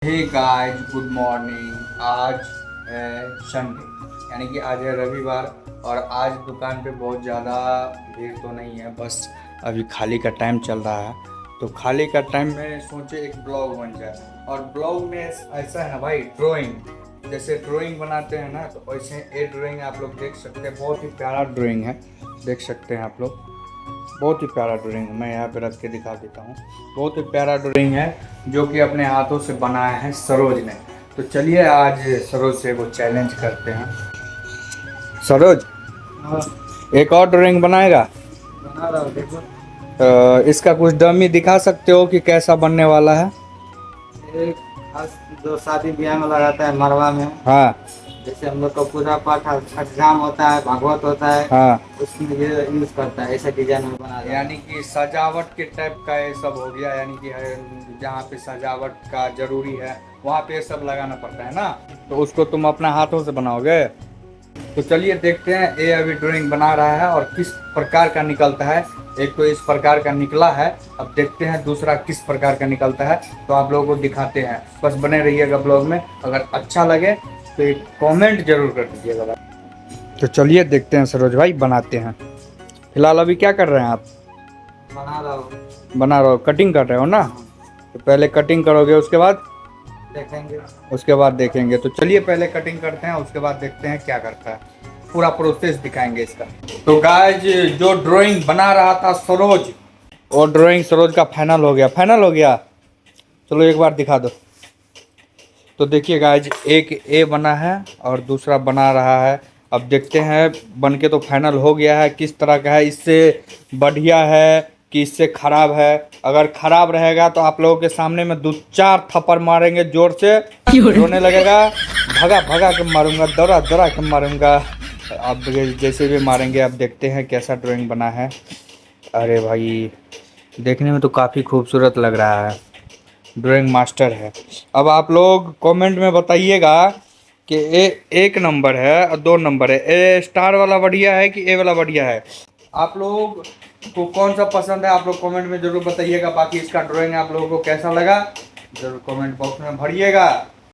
Hey guys, good morning. आज है Sunday, यानी कि आज है रविवार। और आज दुकान पे बहुत ज़्यादा भीड़ तो नहीं है, बस अभी खाली का टाइम चल रहा है। तो खाली का टाइम में सोचे एक ब्लॉग बन जाए। और ब्लॉग में ऐसा है ना भाई, ड्राइंग, जैसे ड्राइंग बनाते हैं ना, तो वैसे ये ड्राइंग आप लोग देख सकते हैं। बहुत ही प्यारा ड्राइंग है, देख सकते हैं आप लोग। बहुत ही प्यारा ड्राइंग है, मैं यहाँ पे रख के दिखा देता हूँ। बहुत ही प्यारा ड्राइंग है जो कि अपने हाथों से बनाया है सरोज ने। तो चलिए आज सरोज से वो चैलेंज करते हैं। सरोज, हाँ, एक और ड्राइंग बनाएगा? बना रहा हूँ देखो। इसका कुछ डमी दिखा सकते हो कि कैसा बनने वाला है? एक आज जो शादी ब्याह में लगाता है मरवा में, हाँ जैसे हम लोग का पूजा पाठ अष्टजाम होता है, भागवत होता है, हाँ, उसमें ये यूज करता है। ऐसा डिजाइन में बना रहा है। यानी कि सजावट के टाइप का ये सब हो गया। यानी कि जहाँ पे सजावट का जरूरी है वहाँ पे ये सब लगाना पड़ता है ना, तो उसको तुम अपना हाथों से बनाओगे। तो चलिए देखते हैं ये अभी ड्राइंग बना रहा है और किस प्रकार का निकलता है। एक तो इस प्रकार का निकला है, अब देखते हैं दूसरा किस प्रकार का निकलता है, तो आप लोगों को दिखाते हैं। बस बने रहिएगा ब्लॉग में। अगर अच्छा लगे तो एक कमेंट जरूर कर दीजिएगा। तो चलिए देखते हैं सरोज भाई, बनाते हैं। फिलहाल अभी क्या कर रहे हैं आप? बना रहा हूँ। बना रहे हो, कटिंग कर रहे हो ना? तो पहले कटिंग करोगे, उसके बाद देखेंगे। तो चलिए पहले कटिंग करते हैं, उसके बाद देखते हैं क्या करता है। पूरा प्रोसेस दिखाएंगे इसका। तो गाइज, जो ड्राइंग बना रहा था सरोज, वो ड्राइंग सरोज का फाइनल हो गया। फाइनल हो गया, चलो एक बार दिखा दो। तो देखिए गाइज, एक ए बना है और दूसरा बना रहा है। अब देखते हैं, बन के तो फाइनल हो गया है। किस तरह का है, इससे बढ़िया है कि इससे खराब है? अगर खराब रहेगा तो आप लोगों के सामने में दो चार थप्पड़ मारेंगे जोर से, रोने लगेगा। भगा भगा के मारूंगा, दौड़ा दौड़ा के मारूंगा। अब जैसे भी मारेंगे। अब देखते हैं कैसा ड्राइंग बना है। अरे भाई, देखने में तो काफ़ी खूबसूरत लग रहा है। ड्राइंग मास्टर है। अब आप लोग कमेंट में बताइएगा कि एक नंबर है और दो नंबर है, ए स्टार वाला बढ़िया है कि ए वाला बढ़िया है। आप लोग को कौन सा पसंद है, आप लोग कमेंट में ज़रूर बताइएगा। बाकी इसका ड्राइंग आप लोगों को कैसा लगा, ज़रूर कमेंट बॉक्स में भरिएगा।